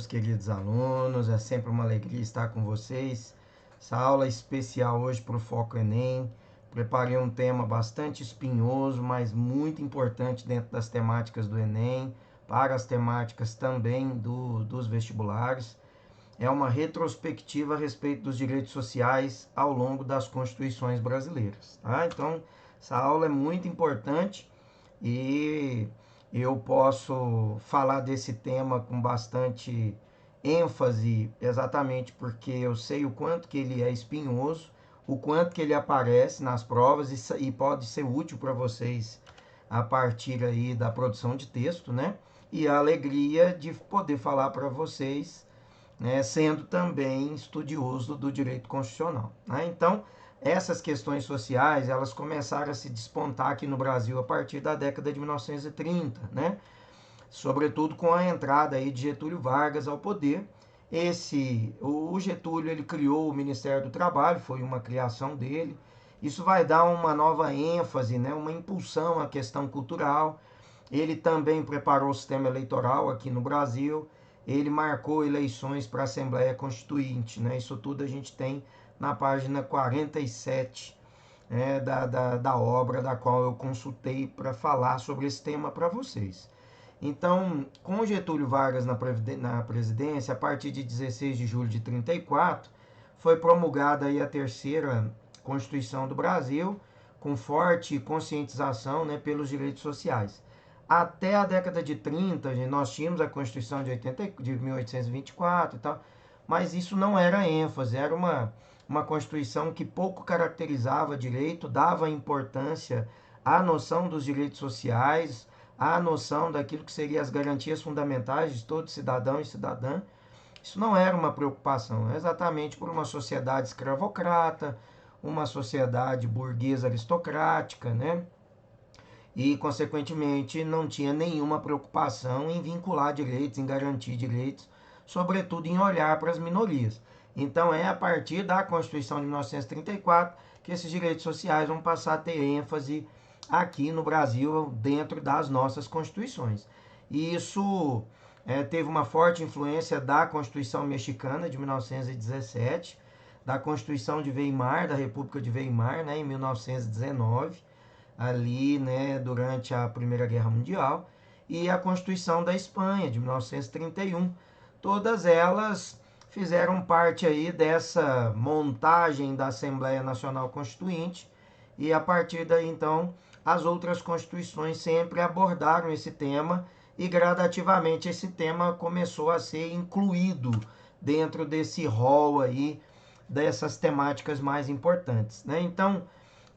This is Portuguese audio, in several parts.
queridos alunos, é sempre uma alegria estar com vocês. Essa aula especial hoje para o Foco Enem. Preparei um tema bastante espinhoso, mas muito importante dentro das temáticas do Enem, para as temáticas também dos vestibulares. É uma retrospectiva a respeito dos direitos sociais ao longo das constituições brasileiras. Tá? Então, essa aula é muito importante e eu posso falar desse tema com bastante ênfase, exatamente porque eu sei o quanto que ele é espinhoso, o quanto que ele aparece nas provas e pode ser útil para vocês a partir aí da produção de texto, né? E a alegria de poder falar para vocês, né, sendo também estudioso do direito constitucional. Né? Então, essas questões sociais, elas começaram a se despontar aqui no Brasil a partir da década de 1930, né? Sobretudo com a entrada aí de Getúlio Vargas ao poder. O Getúlio, ele criou o Ministério do Trabalho, foi uma criação dele. Isso vai dar uma nova ênfase, né, uma impulsão à questão cultural. Ele também preparou o sistema eleitoral aqui no Brasil. Ele marcou eleições para a Assembleia Constituinte, né? Isso tudo a gente tem na página 47, né, da obra da qual eu consultei para falar sobre esse tema para vocês. Então, com Getúlio Vargas na presidência, a partir de 16 de julho de 34, foi promulgada aí a terceira Constituição do Brasil, com forte conscientização, né, pelos direitos sociais. Até a década de 30, nós tínhamos a Constituição de 1824 e tal, mas isso não era ênfase, era uma Constituição que pouco caracterizava direito, dava importância à noção dos direitos sociais, à noção daquilo que seriam as garantias fundamentais de todo cidadão e cidadã. Isso não era uma preocupação, exatamente por uma sociedade escravocrata, uma sociedade burguesa aristocrática, né? E, consequentemente, não tinha nenhuma preocupação em vincular direitos, em garantir direitos, sobretudo em olhar para as minorias. Então, é a partir da Constituição de 1934 que esses direitos sociais vão passar a ter ênfase aqui no Brasil, dentro das nossas constituições. E isso teve uma forte influência da Constituição Mexicana de 1917, da Constituição de Weimar, da República de Weimar, né, em 1919, ali, né, durante a Primeira Guerra Mundial, e a Constituição da Espanha, de 1931. Todas elas fizeram parte aí dessa montagem da Assembleia Nacional Constituinte, e a partir daí, então, as outras constituições sempre abordaram esse tema, e gradativamente esse tema começou a ser incluído dentro desse rol aí, dessas temáticas mais importantes, né? Então,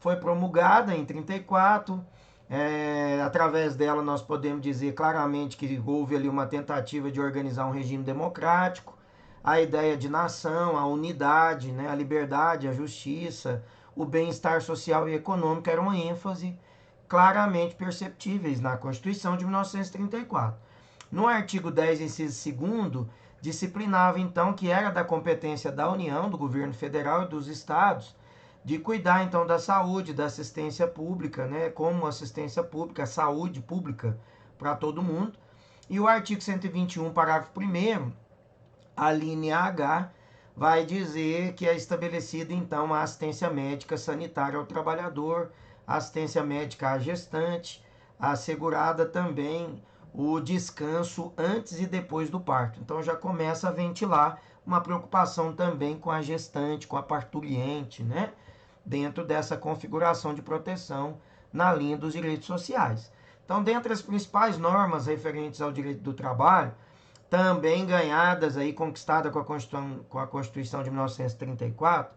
foi promulgada em 34. Através dela nós podemos dizer claramente que houve ali uma tentativa de organizar um regime democrático, a ideia de nação, a unidade, né, a liberdade, a justiça, o bem-estar social e econômico eram uma ênfase claramente perceptíveis na Constituição de 1934. No artigo 10, inciso 2º, disciplinava então que era da competência da União, do governo federal e dos estados, de cuidar então da saúde, da assistência pública, né, como assistência pública, saúde pública para todo mundo. E o artigo 121, parágrafo 1º, a linha H, vai dizer que é estabelecida então a assistência médica sanitária ao trabalhador, a assistência médica à gestante, assegurada também o descanso antes e depois do parto. Então já começa a ventilar uma preocupação também com a gestante, com a parturiente, né? Dentro dessa configuração de proteção na linha dos direitos sociais. Então, dentre as principais normas referentes ao direito do trabalho, também ganhadas aí, conquistada com a Constituição de 1934,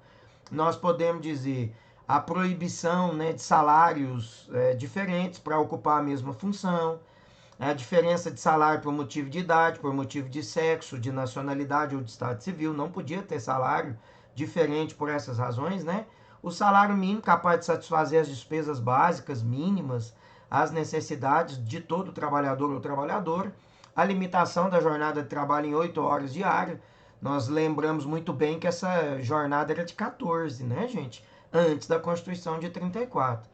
nós podemos dizer a proibição, né, de salários diferentes para ocupar a mesma função, a diferença de salário por motivo de idade, por motivo de sexo, de nacionalidade ou de estado civil, não podia ter salário diferente por essas razões, né? O salário mínimo capaz de satisfazer as despesas básicas mínimas, as necessidades de todo trabalhador ou trabalhadora, a limitação da jornada de trabalho em 8 horas diárias. Nós lembramos muito bem que essa jornada era de 14, né, gente? Antes da Constituição de 34.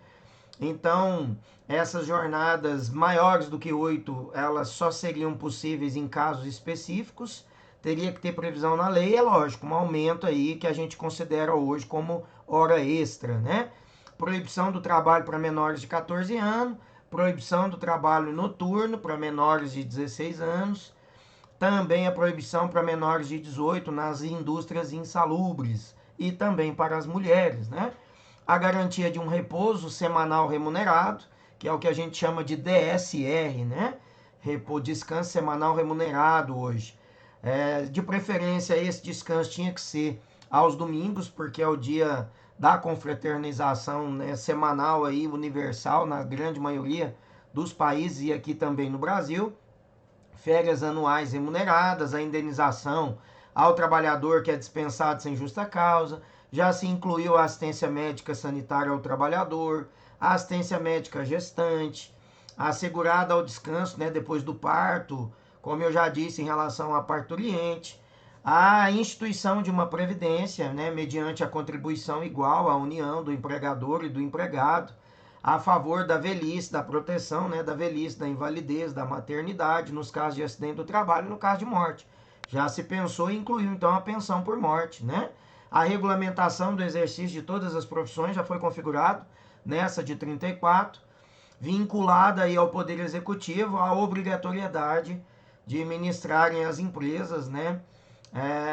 Então, essas jornadas maiores do que 8, elas só seriam possíveis em casos específicos, teria que ter previsão na lei, é lógico, um aumento aí que a gente considera hoje como hora extra, né? Proibição do trabalho para menores de 14 anos, proibição do trabalho noturno para menores de 16 anos, também a proibição para menores de 18 nas indústrias insalubres e também para as mulheres, né? A garantia de um repouso semanal remunerado, que é o que a gente chama de DSR, né? Descanso semanal remunerado hoje. De preferência, esse descanso tinha que ser aos domingos, porque é o dia da confraternização, né, semanal aí, universal, na grande maioria dos países e aqui também no Brasil. Férias anuais remuneradas, a indenização ao trabalhador que é dispensado sem justa causa. Já se incluiu a assistência médica sanitária ao trabalhador, a assistência médica gestante, a assegurada ao descanso, né, depois do parto, como eu já disse em relação à parturiente, a instituição de uma previdência, né, mediante a contribuição igual à união do empregador e do empregado, a favor da velhice, da proteção, né, da velhice, da invalidez, da maternidade, nos casos de acidente do trabalho e no caso de morte. Já se pensou e incluiu então a pensão por morte, né? A regulamentação do exercício de todas as profissões já foi configurado nessa de 34, vinculada aí ao Poder Executivo a obrigatoriedade de ministrarem as empresas, né,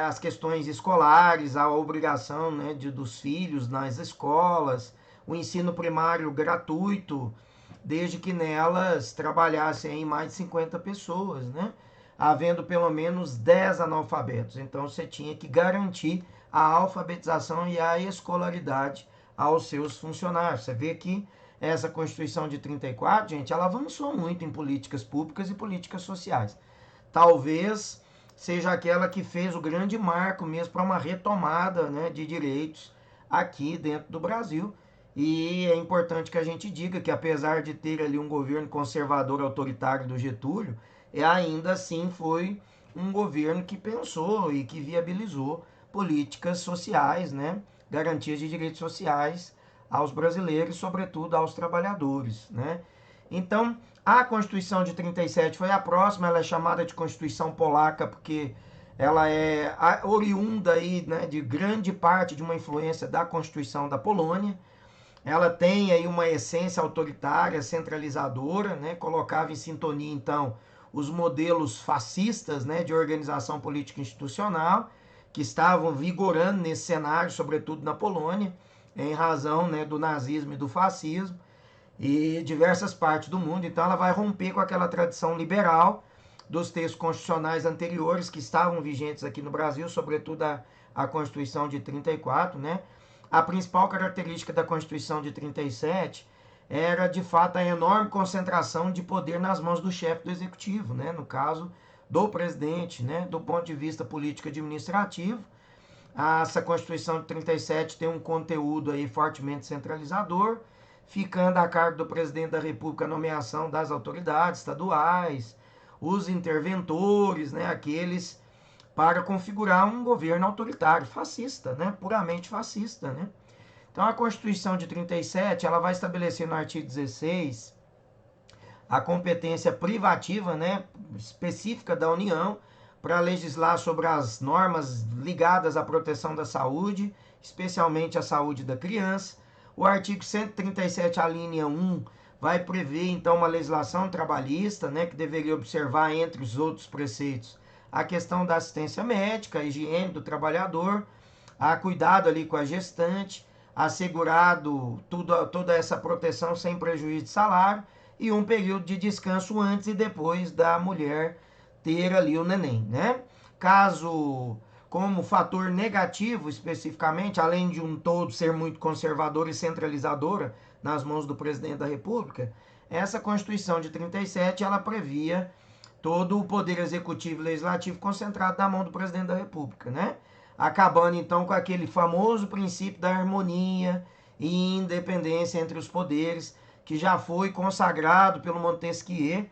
as questões escolares, a obrigação, né, dos filhos nas escolas, o ensino primário gratuito, desde que nelas trabalhassem aí mais de 50 pessoas, né? Havendo pelo menos 10 analfabetos. Então você tinha que garantir a alfabetização e a escolaridade aos seus funcionários. Você vê que essa Constituição de 34, gente, ela avançou muito em políticas públicas e políticas sociais. Talvez seja aquela que fez o grande marco mesmo para uma retomada, né, de direitos aqui dentro do Brasil. E é importante que a gente diga que, apesar de ter ali um governo conservador autoritário do Getúlio, ainda assim foi um governo que pensou e que viabilizou políticas sociais, né? Garantias de direitos sociais aos brasileiros, sobretudo aos trabalhadores, né? Então, a Constituição de 37 foi a próxima, ela é chamada de Constituição Polaca porque ela é oriunda aí, né, de grande parte de uma influência da Constituição da Polônia. Ela tem aí uma essência autoritária, centralizadora, né? Colocava em sintonia, então, os modelos fascistas, né, de organização política institucional, que estavam vigorando nesse cenário, sobretudo na Polônia, em razão, né, do nazismo e do fascismo, e diversas partes do mundo. Então, ela vai romper com aquela tradição liberal dos textos constitucionais anteriores que estavam vigentes aqui no Brasil, sobretudo a Constituição de 34, né? A principal característica da Constituição de 37 era, de fato, a enorme concentração de poder nas mãos do chefe do executivo, né? No caso do presidente, né? Do ponto de vista político administrativo, essa Constituição de 37 tem um conteúdo aí fortemente centralizador, ficando a cargo do presidente da República a nomeação das autoridades estaduais, os interventores, né? Aqueles para configurar um governo autoritário, fascista, né? Puramente fascista, né? Então a Constituição de 37, ela vai estabelecer no artigo 16 a competência privativa, né, específica da União para legislar sobre as normas ligadas à proteção da saúde, especialmente a saúde da criança. O artigo 137, a linha 1, vai prever então uma legislação trabalhista, né, que deveria observar, entre os outros preceitos, a questão da assistência médica, a higiene do trabalhador, a cuidado ali com a gestante, assegurado toda essa proteção sem prejuízo de salário e um período de descanso antes e depois da mulher ter ali o neném, né? Caso, como fator negativo especificamente, além de um todo ser muito conservador e centralizadora nas mãos do presidente da República, essa Constituição de 37, ela previa todo o poder executivo e legislativo concentrado na mão do presidente da República, né? Acabando então com aquele famoso princípio da harmonia e independência entre os poderes, que já foi consagrado pelo Montesquieu,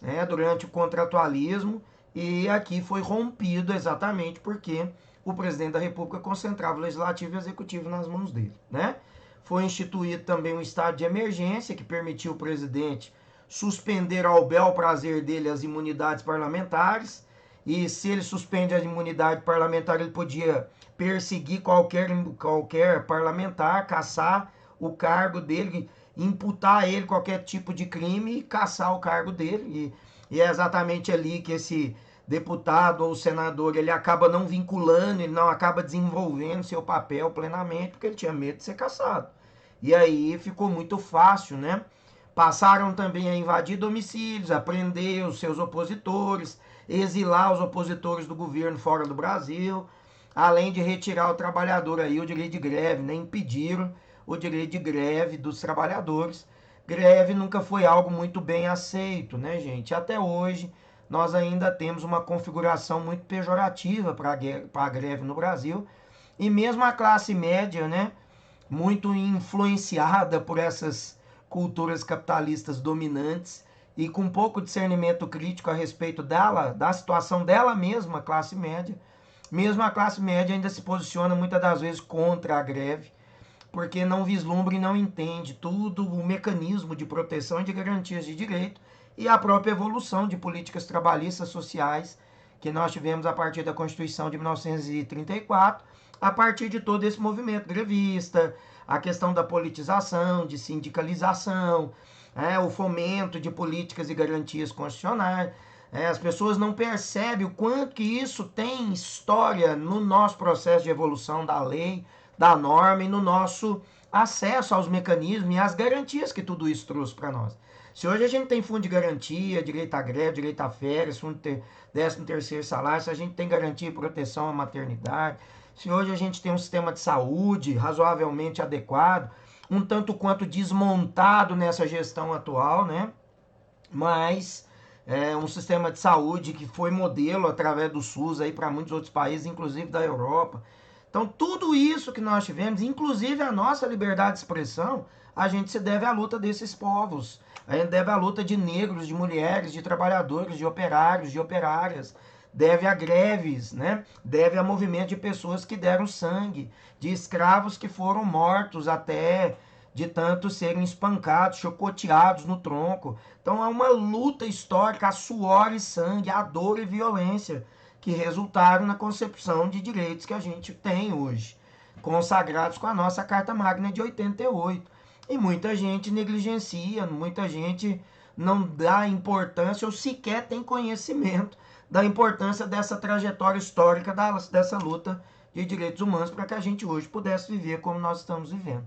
né, durante o contratualismo, e aqui foi rompido exatamente porque o presidente da República concentrava o legislativo e o executivo nas mãos dele, né? Foi instituído também um estado de emergência que permitiu o presidente suspender ao bel prazer dele as imunidades parlamentares e se ele suspende a imunidade parlamentar, ele podia perseguir qualquer parlamentar, caçar o cargo dele, imputar a ele qualquer tipo de crime e caçar o cargo dele. E é exatamente ali que esse deputado ou senador, ele acaba não vinculando, ele não acaba desenvolvendo seu papel plenamente, porque ele tinha medo de ser caçado. E aí ficou muito fácil, né? Passaram também a invadir domicílios, a prender os seus opositores, exilar os opositores do governo fora do Brasil, além de retirar ao trabalhador aí o direito de greve, né? Impediram o direito de greve dos trabalhadores. Greve nunca foi algo muito bem aceito, né, gente? Até hoje nós ainda temos uma configuração muito pejorativa para a greve no Brasil. E mesmo a classe média, né, muito influenciada por essas culturas capitalistas dominantes e com pouco discernimento crítico a respeito dela, da situação dela mesma, classe média, mesmo a classe média ainda se posiciona muitas das vezes contra a greve, porque não vislumbra e não entende tudo o mecanismo de proteção e de garantias de direito e a própria evolução de políticas trabalhistas sociais que nós tivemos a partir da Constituição de 1934, a partir de todo esse movimento grevista, a questão da politização, de sindicalização, o fomento de políticas e garantias constitucionais. As pessoas não percebem o quanto que isso tem história no nosso processo de evolução da lei, da norma e no nosso acesso aos mecanismos e às garantias que tudo isso trouxe para nós. Se hoje a gente tem fundo de garantia, direito à greve, direito a férias, fundo de 13º salário, se a gente tem garantia e proteção à maternidade, se hoje a gente tem um sistema de saúde razoavelmente adequado, um tanto quanto desmontado nessa gestão atual, né? Mas um sistema de saúde que foi modelo através do SUS aí para muitos outros países, inclusive da Europa. Então, tudo isso que nós tivemos, inclusive a nossa liberdade de expressão, a gente se deve à luta desses povos. A gente deve à luta de negros, de mulheres, de trabalhadores, de operários, de operárias. Deve a greves, né? Deve a movimento de pessoas que deram sangue, de escravos que foram mortos até de tanto serem espancados, chicoteados no tronco. Então, há uma luta histórica, a suor e sangue, a dor e violência que resultaram na concepção de direitos que a gente tem hoje, consagrados com a nossa Carta Magna de 88. E muita gente negligencia, muita gente não dá importância ou sequer tem conhecimento da importância dessa trajetória histórica dessa luta de direitos humanos para que a gente hoje pudesse viver como nós estamos vivendo.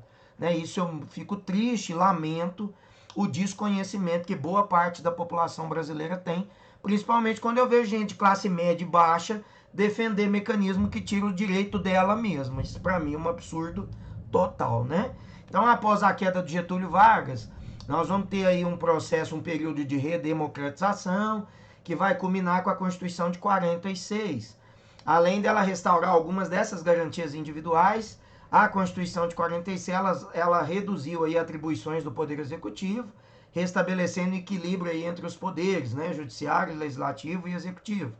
Isso eu fico triste, lamento o desconhecimento que boa parte da população brasileira tem, principalmente quando eu vejo gente de classe média e baixa defender mecanismo que tira o direito dela mesma. Isso para mim é um absurdo total, né? Então, após a queda de Getúlio Vargas, nós vamos ter aí um processo, um período de redemocratização, que vai culminar com a Constituição de 46. Além dela restaurar algumas dessas garantias individuais, a Constituição de 46, ela reduziu aí atribuições do Poder Executivo, restabelecendo equilíbrio aí entre os poderes, né, judiciário, legislativo e executivo.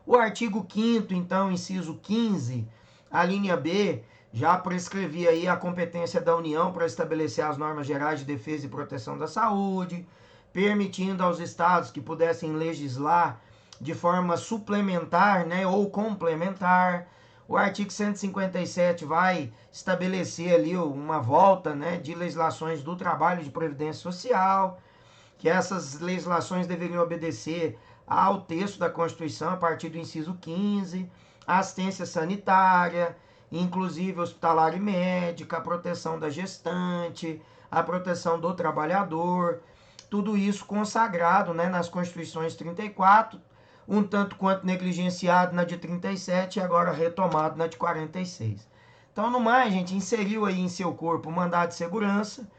O artigo 5º, então, inciso 15, a linha B, já prescrevia aí a competência da União para estabelecer as normas gerais de defesa e proteção da saúde, permitindo aos estados que pudessem legislar de forma suplementar, né, ou complementar. O artigo 157 vai estabelecer ali uma volta, né, de legislações do trabalho de previdência social, que essas legislações deveriam obedecer ao texto da Constituição a partir do inciso 15, a assistência sanitária, inclusive hospitalar e médica, a proteção da gestante, a proteção do trabalhador, tudo isso consagrado, né, nas Constituições 34, um tanto quanto negligenciado na de 37 e agora retomado na de 46. Então, no mais, gente, inseriu aí em seu corpo o mandado de segurança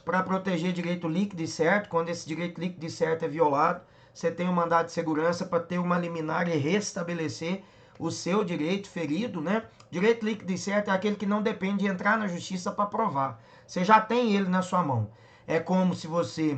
para proteger direito líquido e certo. Quando esse direito líquido e certo é violado, você tem um mandado de segurança para ter uma liminar e restabelecer o seu direito ferido, né? Direito líquido e certo é aquele que não depende de entrar na justiça para provar. Você já tem ele na sua mão. É como se você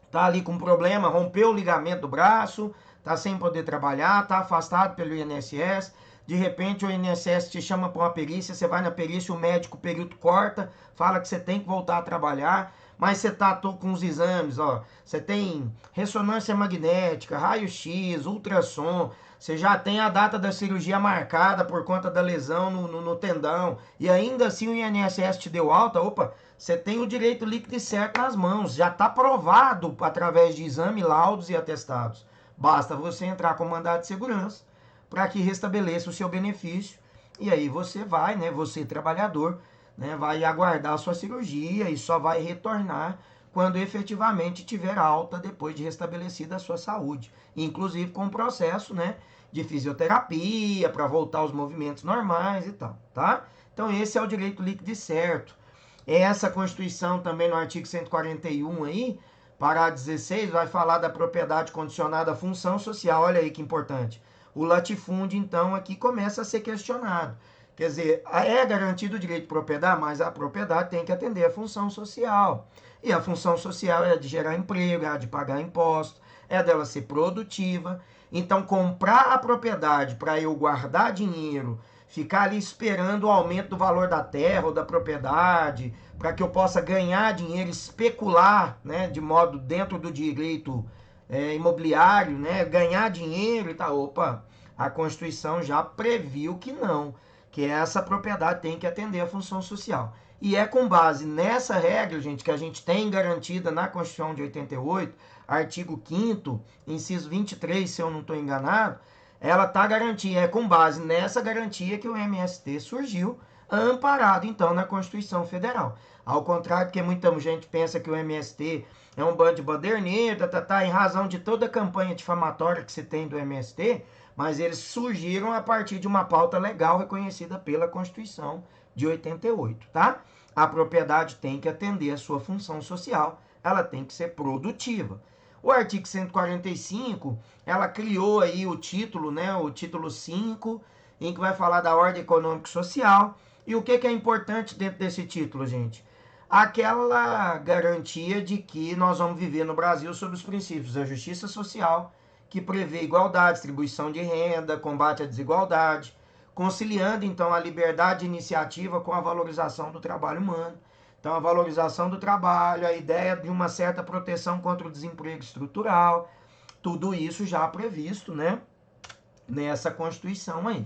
tá ali com um problema, rompeu o ligamento do braço, tá sem poder trabalhar, tá afastado pelo INSS, de repente o INSS te chama para uma perícia, você vai na perícia, o médico, o perito corta, fala que você tem que voltar a trabalhar, mas você tá com os exames, ó, você tem ressonância magnética, raio-x, ultrassom, você já tem a data da cirurgia marcada por conta da lesão no tendão, e ainda assim o INSS te deu alta, opa, você tem o direito líquido e certo nas mãos, já está provado através de exame, laudos e atestados. Basta você entrar com mandado de segurança para que restabeleça o seu benefício, e aí você vai, né, você trabalhador, né, vai aguardar a sua cirurgia e só vai retornar quando efetivamente tiver alta depois de restabelecida a sua saúde, inclusive com o processo, né, de fisioterapia para voltar aos movimentos normais e tal, tá? Então esse é o direito líquido e certo. Essa Constituição também no artigo 141 aí, parágrafo 16, vai falar da propriedade condicionada à função social. Olha aí que importante. O latifúndio, então, aqui começa a ser questionado. Quer dizer, é garantido o direito de propriedade, mas a propriedade tem que atender a função social. E a função social é de gerar emprego, é de pagar impostos, é dela ser produtiva. Então, comprar a propriedade para eu guardar dinheiro, ficar ali esperando o aumento do valor da terra ou da propriedade, para que eu possa ganhar dinheiro, especular, né, de modo dentro do direito imobiliário, né, ganhar dinheiro e tal. Opa, a Constituição já previu que não, que essa propriedade tem que atender a função social. E é com base nessa regra, gente, que a gente tem garantida na Constituição de 88, artigo 5º, inciso 23, se eu não estou enganado, ela está garantida, é com base nessa garantia que o MST surgiu, amparado então na Constituição Federal. Ao contrário, porque muita gente pensa que o MST é um bando de baderneiro, em razão de toda a campanha difamatória que se tem do MST, mas eles surgiram a partir de uma pauta legal reconhecida pela Constituição de 88, tá? A propriedade tem que atender a sua função social, ela tem que ser produtiva. O artigo 145, ela criou aí o título, né, o título 5, em que vai falar da ordem econômica e social. E o que é importante dentro desse título, gente? Aquela garantia de que nós vamos viver no Brasil sob os princípios da justiça social, que prevê igualdade, distribuição de renda, combate à desigualdade, conciliando então a liberdade de iniciativa com a valorização do trabalho humano. Então, a valorização do trabalho, a ideia de uma certa proteção contra o desemprego estrutural, tudo isso já previsto, né, nessa Constituição aí.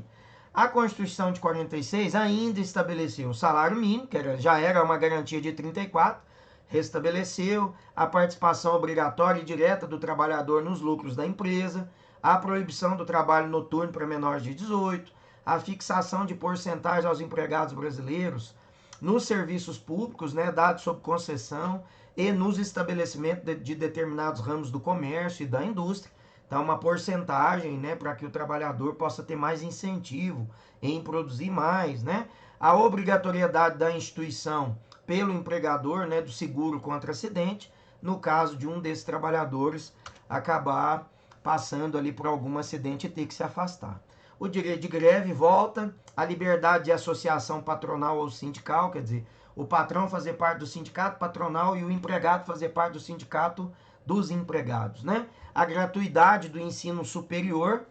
A Constituição de 46 ainda estabeleceu o salário mínimo, que já era uma garantia de 34, restabeleceu a participação obrigatória e direta do trabalhador nos lucros da empresa, a proibição do trabalho noturno para menores de 18, a fixação de porcentagem aos empregados brasileiros nos serviços públicos, né, dados sob concessão e nos estabelecimentos de determinados ramos do comércio e da indústria. Então, uma porcentagem, né, para que o trabalhador possa ter mais incentivo em produzir mais, né? A obrigatoriedade da instituição pelo empregador, né, do seguro contra acidente, no caso de um desses trabalhadores acabar passando ali por algum acidente e ter que se afastar. O direito de greve volta, a liberdade de associação patronal ou sindical, quer dizer, o patrão fazer parte do sindicato patronal e o empregado fazer parte do sindicato dos empregados, né? A gratuidade do ensino superior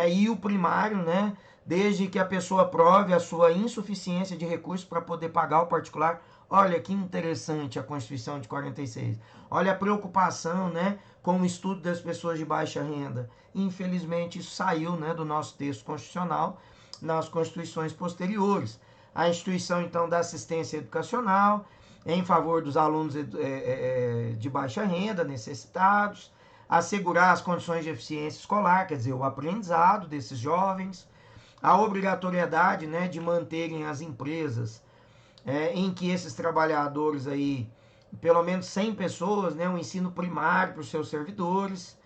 e o primário, né? Desde que a pessoa prove a sua insuficiência de recursos para poder pagar o particular. Olha que interessante a Constituição de 46. Olha a preocupação, né, com o estudo das pessoas de baixa renda. Infelizmente, isso saiu, né, do nosso texto constitucional nas constituições posteriores. A instituição, então, da assistência educacional em favor dos alunos de baixa renda, necessitados, assegurar as condições de eficiência escolar, quer dizer, o aprendizado desses jovens, a obrigatoriedade, né, de manterem as empresas em que esses trabalhadores aí, pelo menos 100 pessoas, né, um ensino primário para os seus servidores,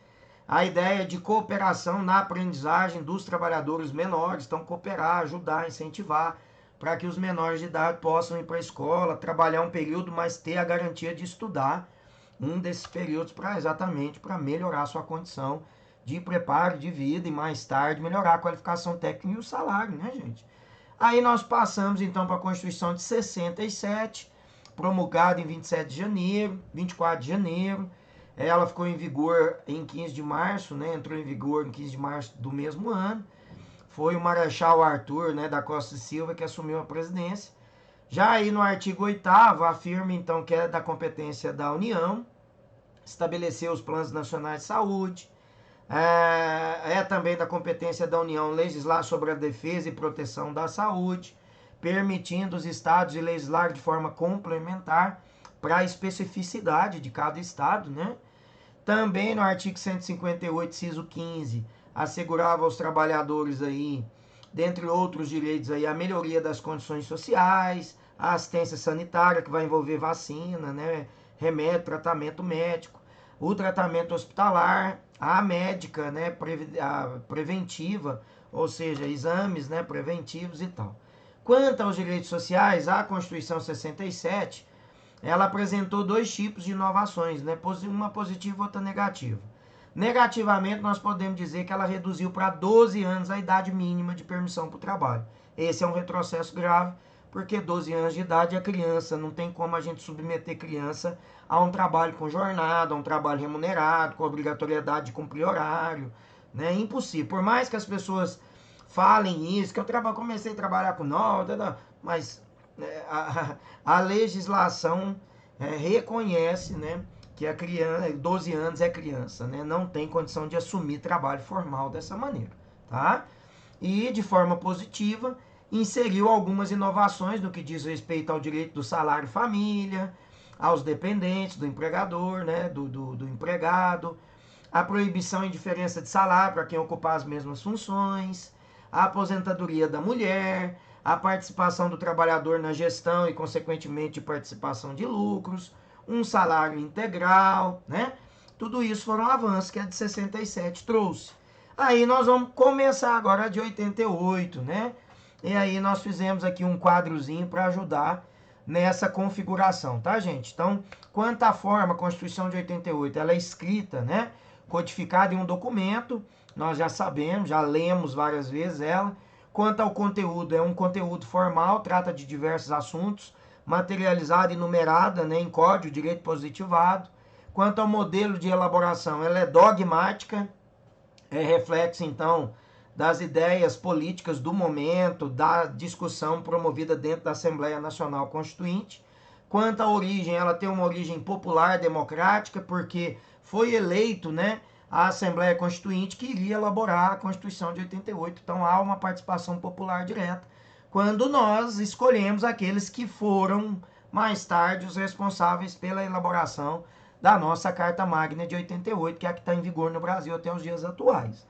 a ideia de cooperação na aprendizagem dos trabalhadores menores, então cooperar, ajudar, incentivar, para que os menores de idade possam ir para a escola, trabalhar um período, mas ter a garantia de estudar um desses períodos exatamente para melhorar a sua condição de preparo de vida e mais tarde melhorar a qualificação técnica e o salário, né, gente? Aí nós passamos então para a Constituição de 67, promulgada em 27 de janeiro, 24 de janeiro. Ela ficou em vigor em 15 de março, né? Entrou em vigor em 15 de março do mesmo ano. Foi o Marechal Arthur, né, da Costa e Silva que assumiu a presidência. Já aí no artigo 8º, afirma então que é da competência da União estabelecer os planos nacionais de saúde. É também da competência da União legislar sobre a defesa e proteção da saúde, permitindo os estados de legislar de forma complementar para a especificidade de cada estado, né? Também no artigo 158, inciso 15, assegurava aos trabalhadores aí, dentre outros direitos aí, a melhoria das condições sociais, a assistência sanitária, que vai envolver vacina, né, remédio, tratamento médico, o tratamento hospitalar, a médica, né, a preventiva, ou seja, exames, né, preventivos e tal. Quanto aos direitos sociais, a Constituição 67, ela apresentou dois tipos de inovações, né, uma positiva e outra negativa. Negativamente, nós podemos dizer que ela reduziu para 12 anos a idade mínima de permissão para o trabalho. Esse é um retrocesso grave, porque 12 anos de idade é criança, não tem como a gente submeter criança a um trabalho com jornada, a um trabalho remunerado, com obrigatoriedade de cumprir horário, né? Impossível. Por mais que as pessoas falem isso, que eu comecei a trabalhar com 9, mas a legislação reconhece, né, que a criança, 12 anos é criança, né, não tem condição de assumir trabalho formal dessa maneira, tá? E de forma positiva, inseriu algumas inovações no que diz respeito ao direito do salário família, aos dependentes do empregador, né, do empregado, a proibição em diferença de salário para quem ocupar as mesmas funções, a aposentadoria da mulher, a participação do trabalhador na gestão e, consequentemente, participação de lucros, um salário integral, né? Tudo isso foram avanços que a de 67 trouxe. Aí nós vamos começar agora a de 88, né? E aí nós fizemos aqui um quadrozinho para ajudar nessa configuração, tá, gente? Então, quanto à forma, a Constituição de 88, ela é escrita, né? Codificada em um documento, nós já sabemos, já lemos várias vezes ela. Quanto ao conteúdo, é um conteúdo formal, trata de diversos assuntos, materializada e numerada, né, em código, direito positivado. Quanto ao modelo de elaboração, ela é dogmática, é reflexo, então, das ideias políticas do momento, da discussão promovida dentro da Assembleia Nacional Constituinte. Quanto à origem, ela tem uma origem popular, democrática, porque foi eleito, né, a Assembleia Constituinte que iria elaborar a Constituição de 88. Então há uma participação popular direta, quando nós escolhemos aqueles que foram mais tarde os responsáveis pela elaboração da nossa Carta Magna de 88, que é a que está em vigor no Brasil até os dias atuais.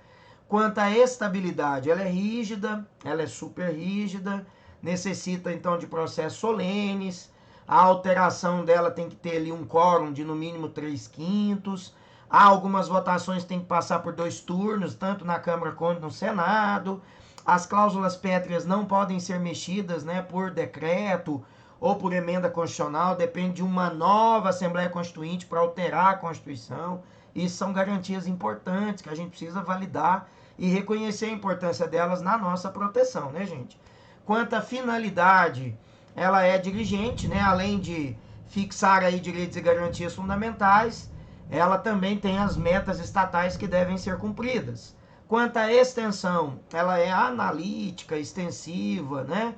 Quanto à estabilidade, ela é rígida, ela é super rígida, necessita então de processos solenes, a alteração dela tem que ter ali um quórum de no mínimo 3/5. Há algumas votações que tem que passar por 2 turnos, tanto na Câmara quanto no Senado. As cláusulas pétreas não podem ser mexidas, né, por decreto ou por emenda constitucional, depende de uma nova Assembleia Constituinte para alterar a Constituição. Isso são garantias importantes que a gente precisa validar e reconhecer a importância delas na nossa proteção, né, gente? Quanto à finalidade, ela é dirigente, né, além de fixar aí direitos e garantias fundamentais, ela também tem as metas estatais que devem ser cumpridas. Quanto à extensão, ela é analítica, extensiva, né?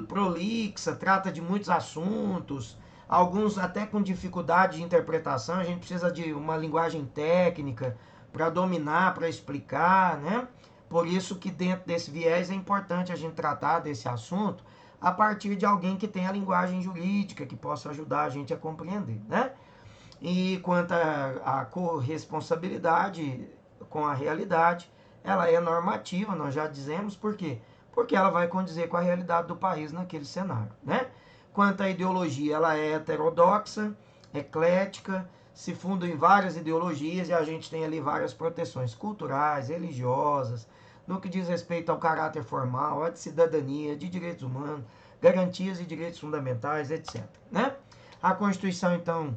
Prolixa, trata de muitos assuntos, alguns até com dificuldade de interpretação, a gente precisa de uma linguagem técnica para dominar, para explicar, né? Por isso que dentro desse viés é importante a gente tratar desse assunto a partir de alguém que tenha a linguagem jurídica, que possa ajudar a gente a compreender, né? E quanto à corresponsabilidade com a realidade, ela é normativa, nós já dizemos, por quê? Porque ela vai condizer com a realidade do país naquele cenário, né? Quanto à ideologia, ela é heterodoxa, eclética, se funda em várias ideologias e a gente tem ali várias proteções culturais, religiosas, no que diz respeito ao caráter formal, à de cidadania, de direitos humanos, garantias e direitos fundamentais, etc, né? A Constituição, então,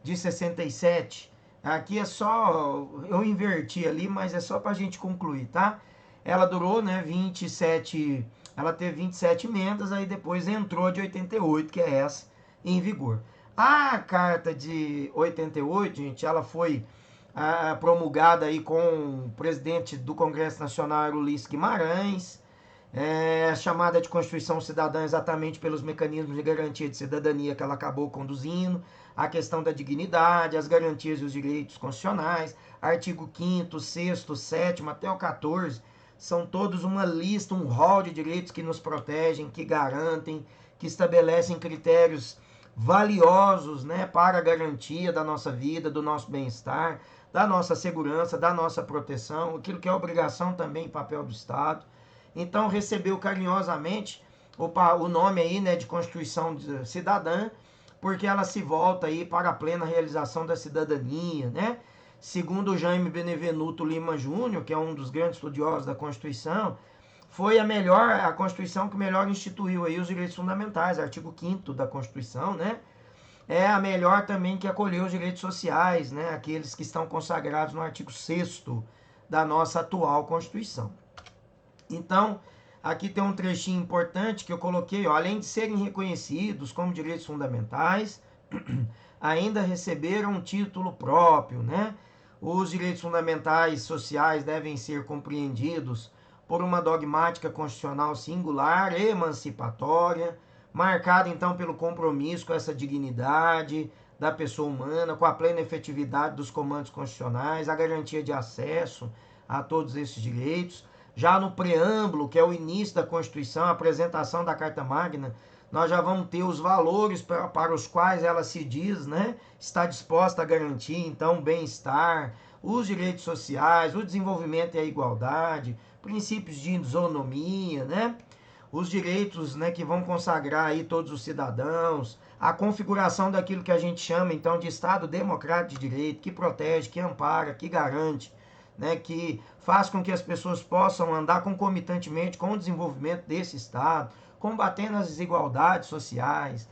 de 67, aqui é só, eu inverti ali, mas é só para a gente concluir, tá? Ela durou, né, 27, ela teve 27 emendas, aí depois entrou a de 88, que é essa, em vigor. A carta de 88, gente, ela foi promulgada aí com o presidente do Congresso Nacional, Ulisses Guimarães, É chamada de Constituição Cidadã exatamente pelos mecanismos de garantia de cidadania que ela acabou conduzindo, a questão da dignidade, as garantias e os direitos constitucionais, artigo 5º, 6º, 7º até o 14, são todos uma lista, um rol de direitos que nos protegem, que garantem, que estabelecem critérios valiosos, né, para a garantia da nossa vida, do nosso bem-estar, da nossa segurança, da nossa proteção, aquilo que é obrigação também, papel do Estado. Então recebeu carinhosamente o nome aí, né, de Constituição Cidadã, porque ela se volta aí para a plena realização da cidadania, né? Segundo Jaime Benevenuto Lima Júnior, que é um dos grandes estudiosos da Constituição, foi a Constituição que melhor instituiu aí os direitos fundamentais, artigo 5º da Constituição, né? É a melhor também que acolheu os direitos sociais, né? Aqueles que estão consagrados no artigo 6º da nossa atual Constituição. Então, aqui tem um trechinho importante que eu coloquei, ó, além de serem reconhecidos como direitos fundamentais, ainda receberam um título próprio, né? Os direitos fundamentais sociais devem ser compreendidos por uma dogmática constitucional singular e emancipatória, marcada então pelo compromisso com essa dignidade da pessoa humana, com a plena efetividade dos comandos constitucionais, a garantia de acesso a todos esses direitos. Já no preâmbulo, que é o início da Constituição, a apresentação da Carta Magna, nós já vamos ter os valores para os quais ela se diz, né, está disposta a garantir, então, o bem-estar, os direitos sociais, o desenvolvimento e a igualdade, princípios de isonomia, né, os direitos, né, que vão consagrar aí todos os cidadãos, a configuração daquilo que a gente chama, então, de Estado democrático de direito, que protege, que ampara, que garante, né, que faz com que as pessoas possam andar concomitantemente com o desenvolvimento desse Estado, combatendo as desigualdades sociais,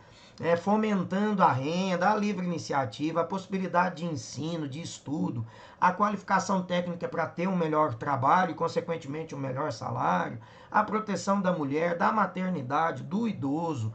fomentando a renda, a livre iniciativa, a possibilidade de ensino, de estudo, a qualificação técnica para ter um melhor trabalho e, consequentemente, um melhor salário, a proteção da mulher, da maternidade, do idoso,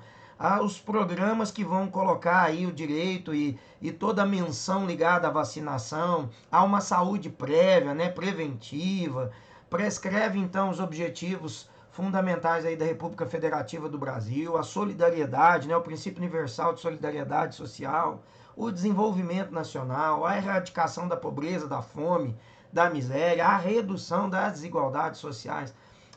os programas que vão colocar aí o direito e toda a menção ligada à vacinação, a uma saúde prévia, né, preventiva, prescreve então os objetivos fundamentais aí da República Federativa do Brasil, a solidariedade, né, o princípio universal de solidariedade social, o desenvolvimento nacional, a erradicação da pobreza, da fome, da miséria, a redução das desigualdades sociais.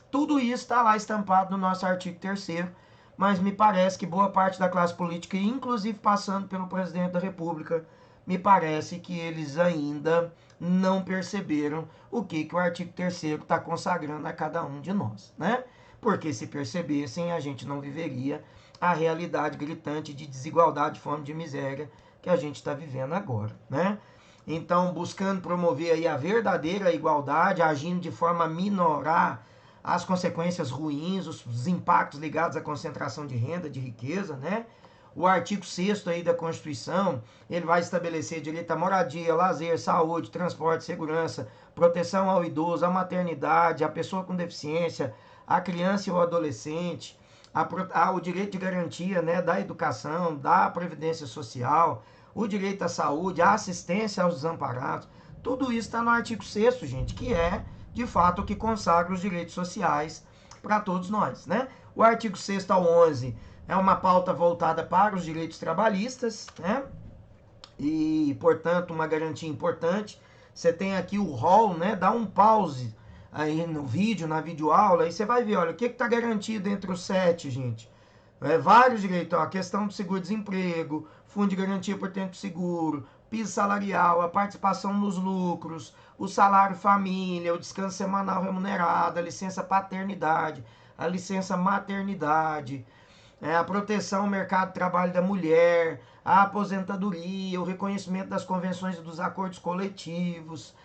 Tudo isso está lá estampado no nosso artigo 3º, mas me parece que boa parte da classe política, inclusive passando pelo presidente da República, me parece que eles ainda não perceberam o que o artigo 3º está consagrando a cada um de nós, né? Porque se percebessem, a gente não viveria a realidade gritante de desigualdade, fome, de miséria que a gente está vivendo agora, né? Então, buscando promover aí a verdadeira igualdade, agindo de forma a minorar as consequências ruins, os impactos ligados à concentração de renda, de riqueza, né? O artigo 6º aí da Constituição, ele vai estabelecer direito à moradia, lazer, saúde, transporte, segurança, proteção ao idoso, à maternidade, à pessoa com deficiência, à criança e ao adolescente, o direito de garantia, né, da educação, da previdência social, o direito à saúde, à assistência aos desamparados. Tudo isso está no artigo 6º, gente, que é de fato o que consagra os direitos sociais para todos nós, né? O artigo 6º ao 11 é uma pauta voltada para os direitos trabalhistas, né? E, portanto, uma garantia importante. Você tem aqui o rol, né? Dá um pause aí no vídeo, na videoaula, e você vai ver, olha, o que está garantido entre os 7, gente? Vários direitos, ó, a questão do seguro-desemprego, fundo de garantia por tempo seguro, piso salarial, a participação nos lucros, o salário família, o descanso semanal remunerado, a licença paternidade, a licença maternidade, a proteção ao mercado de trabalho da mulher, a aposentadoria, o reconhecimento das convenções e dos acordos coletivos,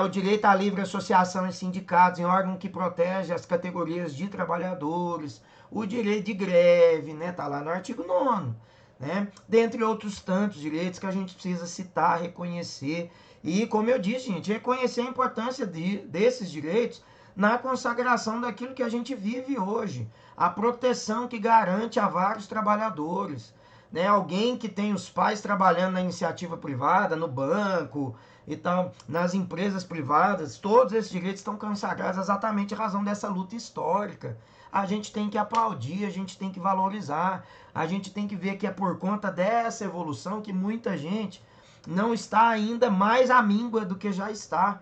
o direito à livre associação em sindicatos, em órgão que protege as categorias de trabalhadores, o direito de greve, né, tá lá no artigo 9º, né, dentre outros tantos direitos que a gente precisa citar, reconhecer. E, como eu disse, gente, reconhecer a importância desses direitos na consagração daquilo que a gente vive hoje. A proteção que garante a vários trabalhadores, né? Alguém que tem os pais trabalhando na iniciativa privada, no banco e tal, nas empresas privadas, todos esses direitos estão consagrados exatamente em razão dessa luta histórica. A gente tem que aplaudir, a gente tem que valorizar, a gente tem que ver que é por conta dessa evolução que muita gente não está ainda mais amíngua do que já está.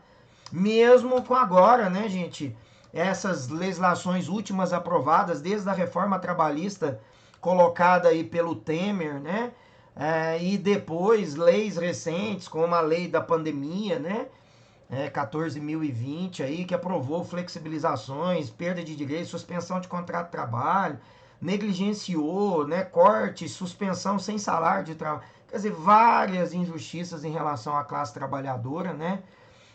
Mesmo com agora, né, gente, essas legislações últimas aprovadas, desde a reforma trabalhista colocada aí pelo Temer, né, e depois leis recentes, como a lei da pandemia, né, 14.020 aí, que aprovou flexibilizações, perda de direitos, suspensão de contrato de trabalho, negligenciou, né, corte, suspensão sem salário de trabalho, quer dizer, várias injustiças em relação à classe trabalhadora, né?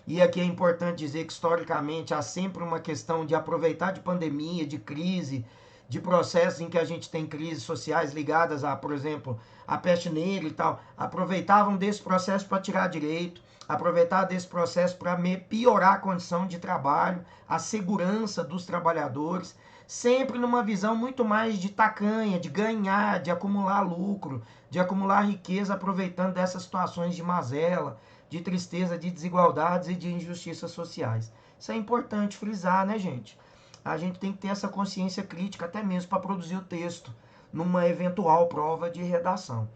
E aqui é importante dizer que historicamente há sempre uma questão de aproveitar de pandemia, de crise, de processos em que a gente tem crises sociais ligadas a, por exemplo, a peste negra e tal, aproveitavam desse processo para tirar direito, aproveitar desse processo para piorar a condição de trabalho, a segurança dos trabalhadores, sempre numa visão muito mais de tacanha, de ganhar, de acumular lucro, de acumular riqueza, aproveitando dessas situações de mazela, de tristeza, de desigualdades e de injustiças sociais. Isso é importante frisar, né, gente? A gente tem que ter essa consciência crítica até mesmo para produzir o texto numa eventual prova de redação.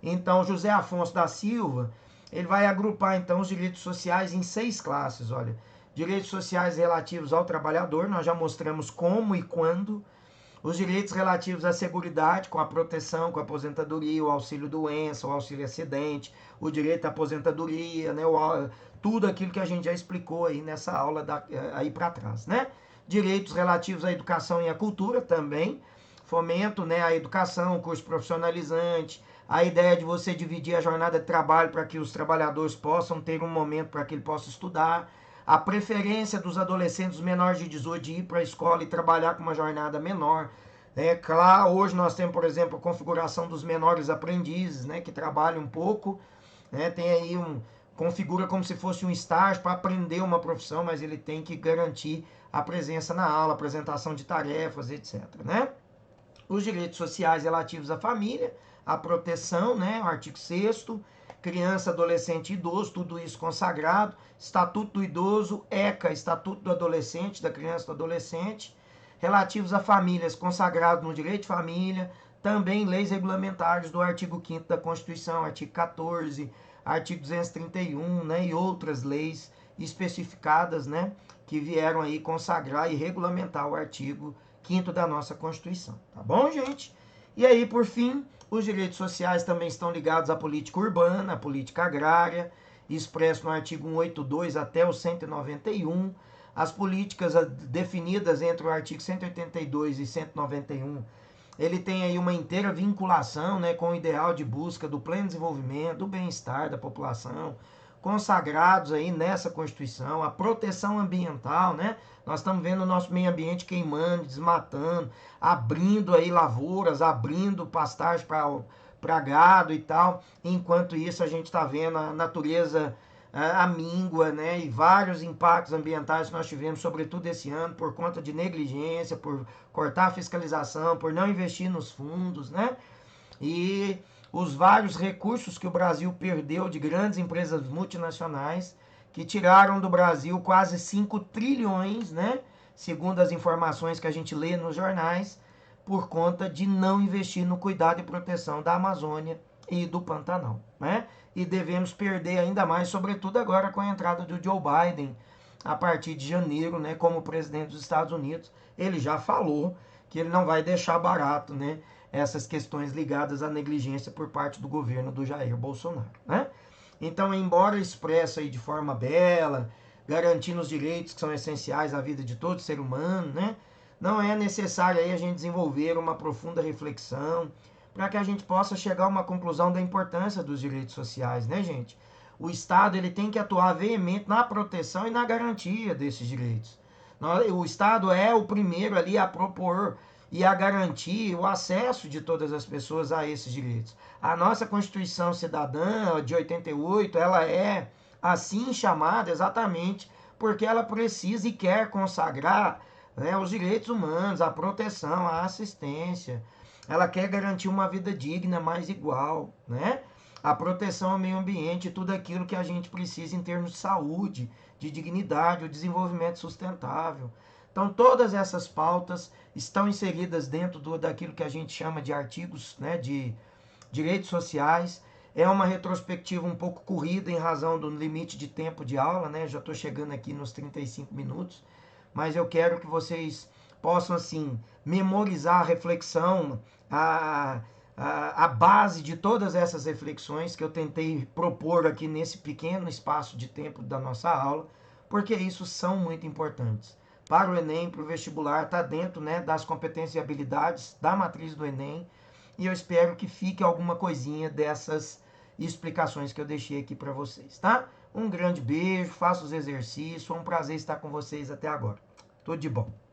Então, José Afonso da Silva, ele vai agrupar então os direitos sociais em 6 classes, olha. Direitos sociais relativos ao trabalhador, nós já mostramos como e quando. Os direitos relativos à seguridade, com a proteção, com a aposentadoria, o auxílio doença, o auxílio acidente, o direito à aposentadoria, né, tudo aquilo que a gente já explicou aí nessa aula aí para trás, né? Direitos relativos à educação e à cultura também, fomento, né, à educação, curso profissionalizante, a ideia de você dividir a jornada de trabalho para que os trabalhadores possam ter um momento para que ele possa estudar, a preferência dos adolescentes menores de 18 de ir para a escola e trabalhar com uma jornada menor. Claro, hoje nós temos, por exemplo, a configuração dos menores aprendizes, né, que trabalham um pouco, né, tem aí configura como se fosse um estágio para aprender uma profissão, mas ele tem que garantir a presença na aula, apresentação de tarefas, etc. Né? Os direitos sociais relativos à família, a proteção, né, o artigo 6º, criança, adolescente e idoso, tudo isso consagrado, Estatuto do Idoso, ECA, Estatuto do Adolescente, da Criança e do Adolescente, relativos a famílias, consagrado no direito de família, também leis regulamentares do artigo 5º da Constituição, artigo 14, artigo 231, né, e outras leis especificadas, né, que vieram aí consagrar e regulamentar o artigo 5º da nossa Constituição, tá bom, gente? E aí, por fim, os direitos sociais também estão ligados à política urbana, à política agrária, expresso no artigo 182 até o 191, as políticas definidas entre o artigo 182 e 191, ele tem aí uma inteira vinculação, né, com o ideal de busca do pleno desenvolvimento, do bem-estar da população, consagrados aí nessa Constituição, a proteção ambiental, né? Nós estamos vendo o nosso meio ambiente queimando, desmatando, abrindo aí lavouras, abrindo pastagem para gado e tal. Enquanto isso, a gente está vendo a natureza amíngua, né? E vários impactos ambientais que nós tivemos, sobretudo esse ano, por conta de negligência, por cortar a fiscalização, por não investir nos fundos, né? E os vários recursos que o Brasil perdeu de grandes empresas multinacionais que tiraram do Brasil quase 5 trilhões, né? Segundo as informações que a gente lê nos jornais, por conta de não investir no cuidado e proteção da Amazônia e do Pantanal, né? E devemos perder ainda mais, sobretudo agora com a entrada do Joe Biden a partir de janeiro, né, como presidente dos Estados Unidos. Ele já falou que ele não vai deixar barato, né, essas questões ligadas à negligência por parte do governo do Jair Bolsonaro, né? Então, embora expresso aí de forma bela, garantindo os direitos que são essenciais à vida de todo ser humano, né, não é necessário aí a gente desenvolver uma profunda reflexão para que a gente possa chegar a uma conclusão da importância dos direitos sociais, né, gente? O Estado ele tem que atuar veemente na proteção e na garantia desses direitos. O Estado é o primeiro ali a propor e a garantir o acesso de todas as pessoas a esses direitos. A nossa Constituição Cidadã de 88, ela é assim chamada exatamente porque ela precisa e quer consagrar, né, os direitos humanos, a proteção, a assistência, ela quer garantir uma vida digna, mais igual, né? A proteção ao meio ambiente, tudo aquilo que a gente precisa em termos de saúde, de dignidade, o desenvolvimento sustentável. Então, todas essas pautas estão inseridas dentro daquilo que a gente chama de artigos, né, de direitos sociais. É uma retrospectiva um pouco corrida em razão do limite de tempo de aula, né? Já estou chegando aqui nos 35 minutos, mas eu quero que vocês possam, assim, memorizar a reflexão, a, a base de todas essas reflexões que eu tentei propor aqui nesse pequeno espaço de tempo da nossa aula, porque isso são muito importantes. Para o Enem, para o vestibular, está dentro, né, das competências e habilidades da matriz do Enem, e eu espero que fique alguma coisinha dessas explicações que eu deixei aqui para vocês, tá? Um grande beijo, faça os exercícios, foi um prazer estar com vocês até agora. Tudo de bom.